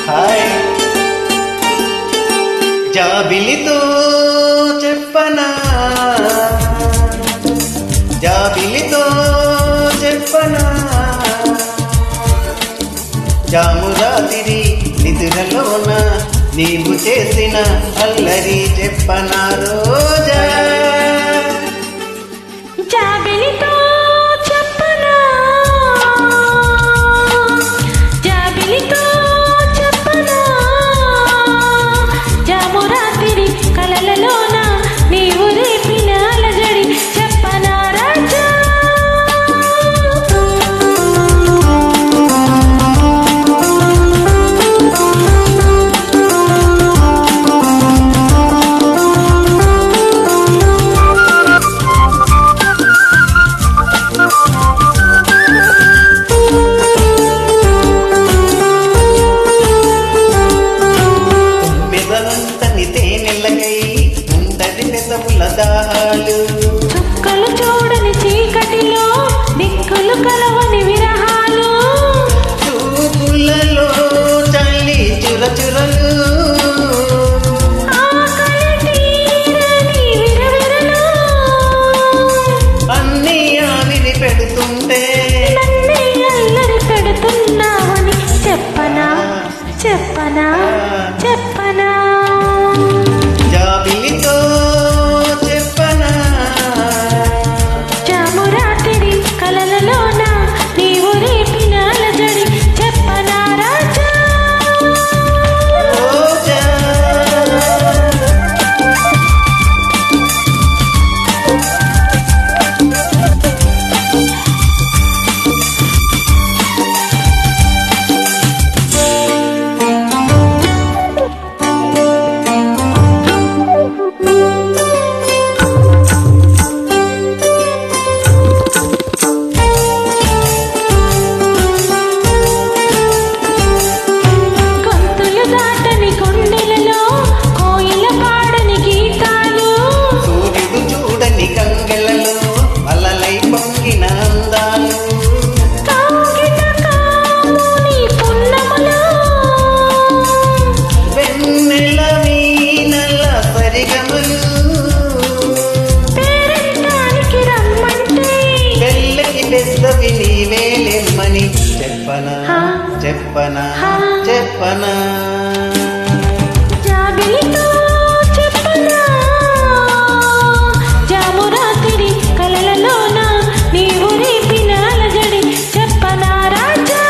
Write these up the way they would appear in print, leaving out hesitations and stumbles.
hi జాబిలితో చెప్పనా జాబిలితో చెప్పనా జామురాతిరి నిద్రలోన నీవు చేసిన అల్లరి చెప్పనా రోజా జాబిలితో చెప్పనా జాబిలితో చెప్పనా జామురాతిరి కలలలోన నీవు రేపిన అలజడి చెప్పనా రాజా దాహాలు చుక్కలు చూడని చీకటిలో దిక్కులు కలవని విరహాలు చూపులలో చల్లి చురచురలు అన్నీ ఆవిరి పెడుతుంటే అల్లరి పెడుతున్నావని చెప్పనా చెప్పనా చెప్పనా జాబిలితో కలలలోన నీవు రేపిన అలజడి చెప్పనా రాజా నీవేలేమని చెప్పనా చెప్పనా చెప్పనా జాబిలితో చెప్పనా జామురాతిరి కలలలోన నీవు రేపిన అలజడి చెప్పనా రాజా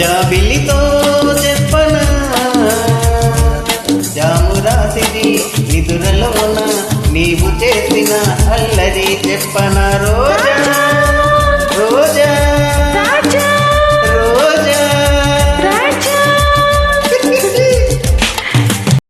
జాబిలితో చెప్పనా జామురాతిరి నిదురలోన నీవు చేసిన అల్లరి చెప్పనా రోజా రోజా